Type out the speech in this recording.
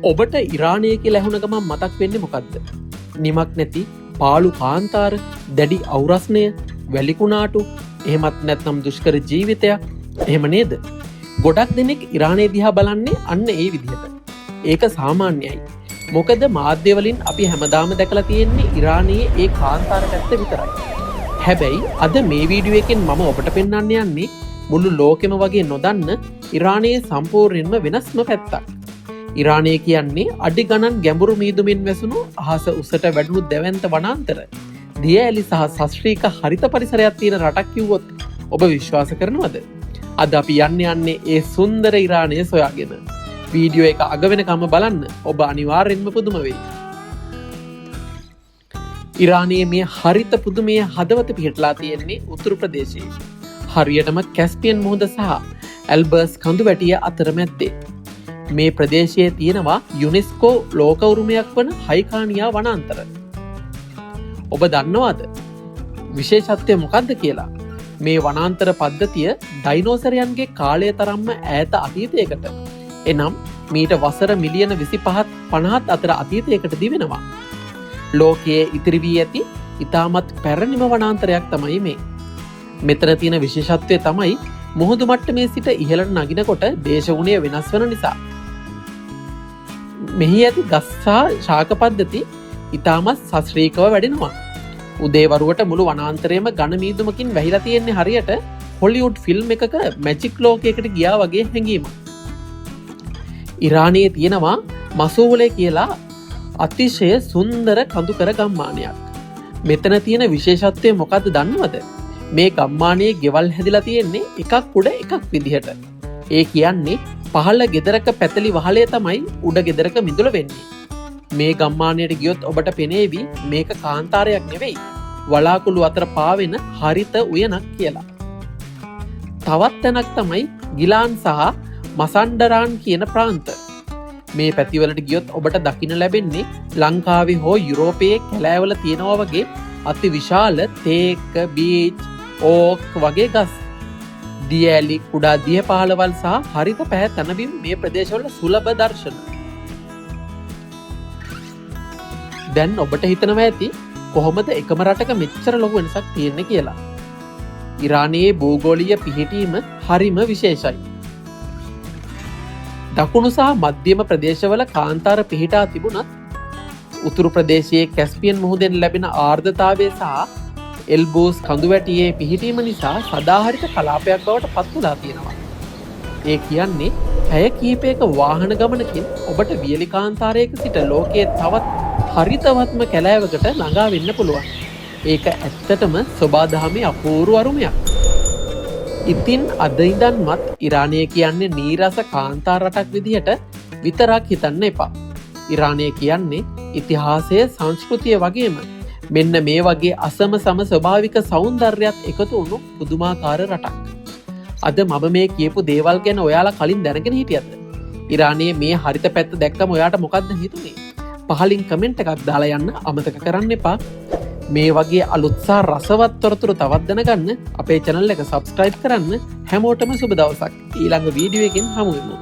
ඔබට ඉරානය කියලා ඇහුණ ගමන් මතක් වෙන්නේ මොකක්ද? නිමක් නැති පාළු කාන්තාර, දැඩි අවුරස්නය, වැලිකුණාටු, එහෙමත් නැත්නම් දුෂ්කර ජීවිතයක්. එහෙම නේද? ගොඩක් දෙනෙක් ඉරානය දිහා බලන්නේ අන්න ඒ විදිහට. ඒක සාමාන්‍යයි. මොකද මාධ්‍ය වලින් අපි හැමදාම දැකලා තියෙන්නේ ඉරානයේ ඒ කාන්තාර පැත්ත විතරයි. හැබැයි අද මේ වීඩියෝ එකෙන් මම ඔබට පෙන්වන්න යන්නේ මුළු ලෝකෙම වගේ නොදන්න ඉරානයේ සම්පූර්ණයෙන්ම වෙනස්ම පැත්තක්. ඉරානය කියන්නේ අඩි ගණන් ගැඹුරු මීදුමින් වැසුණු අහස උසට වැඩුණු දැවැන්ත වනාන්තර, දිය ඇලි සහ සස්ත්‍රීක හරිත පරිසරයක් තියෙන රටක් කිව්වොත් ඔබ විශ්වාස කරනවද? අද අපි යන්නේ ඒ සුන්දර ඉරානය සොයාගෙන. වීඩියෝ එක අග වෙනකම බලන්න. ඔබ අනිවාර්යෙන්ම පුදුම වෙයි. ඉරානයේ මේ හරිත පුදුමය හදවත පිහිටලා තියෙන්නේ උතුරු ප්‍රදේශයේ. හරියටම කැස්පියන් මුහුද සහ ඇල්බර්ස් කඳු වැටිය අතරමැද්දේ. මේ ප්‍රදේශයේ තියෙනවා යුනෙස්කෝ ලෝක උරුමයක් වන හයිකානියා වනාන්තර. ඔබ දන්නවාද විශේෂත්වය මොකක්ද කියලා? මේ වනාන්තර පද්ධතිය ඩයිනෝසරයන්ගේ කාලය තරම්ම ඈත අතීතයකට, එනම් මීට වසර මිලියන 25-50 අතර අතීතයකට දිවෙනවා. ලෝකයේ ඉතිරි වී ඇති ඉතාමත් පැරණිම වනාන්තරයක් තමයි මේ. මෙතන තියෙන විශේෂත්වය තමයි මුහුදු මට්ටමේ සිට ඉහළට නගිනකොට දේශගුණය වෙනස් වන නිසා. මෙහි ඇති ගස් සහ ශාක පද්ධති ඉතාමත් සශ්‍රීකව වැඩෙනවා. උදේවරුවට මුළු වනාන්තරයම ඝන මීදුමකින් වැහිලා තියෙන්නේ හරියට හොලිවුඩ් ෆිල්ම් එකක මැජික් ලෝකයකට ගියා වගේ හැඟීමක්. ඉරානයේ තියෙනවා මසූලේ කියලා අතිශය සුන්දර කඳුකර ගම්මානයක්. මෙතන තියෙන විශේෂත්වය මොකක්ද දන්නවද? මේ ගම්මානයේ ගෙවල් හැදිලා තියෙන්නේ එකක් උඩ එකක් විදිහට. ඒ කියන්නේ පහළ ගෙදරක පැතලි වහලේ තමයි උඩ ගෙදරක මිදුල වෙන්නේ. මේ ගම්මානයට ගියොත් ඔබට පෙනේවි මේක කාන්තාරයක් නෙවෙයි, වලාකුළු අතර පාවෙන හරිත උයනක් කියලා. තවත් තැනක් තමයි ගිලාන් සහ මසන්ඩරාන් කියන ප්‍රාන්ත. මේ පැතිවලට ගියොත් ඔබට දකින්න ලැබෙන්නේ ලංකාවේ හෝ යුරෝපයේ කැලෑවල තියෙනවා වගේ අති විශාල තේක, බීච්, ඕක් වගේ ගස්. දිය ඇලි, කුඩා දිය පාලවල් සහ හරිත පැහැ තනබිම් මේ ප්‍රදේශවල සුලභ දර්ශන. දැන් ඔබට හිතනවා ඇති කොහොමද එකම රටක මෙච්චර ලොකු වෙනසක් තියෙන්නේ කියලා. ඉරානයේ භූගෝලීය පිහිටීම හරිම විශේෂයි. දකුණු සහ මධ්‍යම ප්‍රදේශවල කාන්තාර පිහිටා තිබුණත් උතුරු ප්‍රදේශයේ කැස්පියන් මුහුදෙන් ලැබෙන ආර්ද්‍රතාවය සහ එල්බෝස් කඳුවැටියේ පිහිටීම නිසා සදාහරිත කලාපයක් බවට පත් වුණා තියෙනවා. ඒ කියන්නේ පැය කිහිපයක වාහන ගමනකින් ඔබට වියලි කාන්තාරයක සිට ලෝකයේ තවත් හරිතවත්ම කැලෑවකට ළඟා වෙන්න පුළුවන්. ඒක ඇත්තටම සොබාදහමේ අපූර්ව අරුමයක්. ඉතින් අද ඉඳන්වත් ඉරානය කියන්නේ නීරස කාන්තාර රටක් විදිහට විතරක් හිතන්න එපා. ඉරානය කියන්නේ ඉතිහාසය, සංස්කෘතිය වගේම මෙන්න මේ වගේ අසම සම ස්වභාවික සෞන්දර්යයත් එකතු වුණු පුදුමාකාර රටක්. අද මම මේ කියපු දේවල් ගැන ඔයාලා කලින් දැනගෙන හිටියද? ඉරානයේ මේ හරිත පැත්ත දැක්කම ඔයාට මොකක්ද හිතුනේ? පහලින් කමෙන්ට් එකක් දාලා යන්න අමතක කරන්න එපා. මේ වගේ අලුත් සහ රසවත් තොරතුරු තවත් දැනගන්න අපේ channel එක subscribe කරන්න. හැමෝටම සුබ දවසක්. ඊළඟ වීඩියෝ එකකින් හමු වෙමු.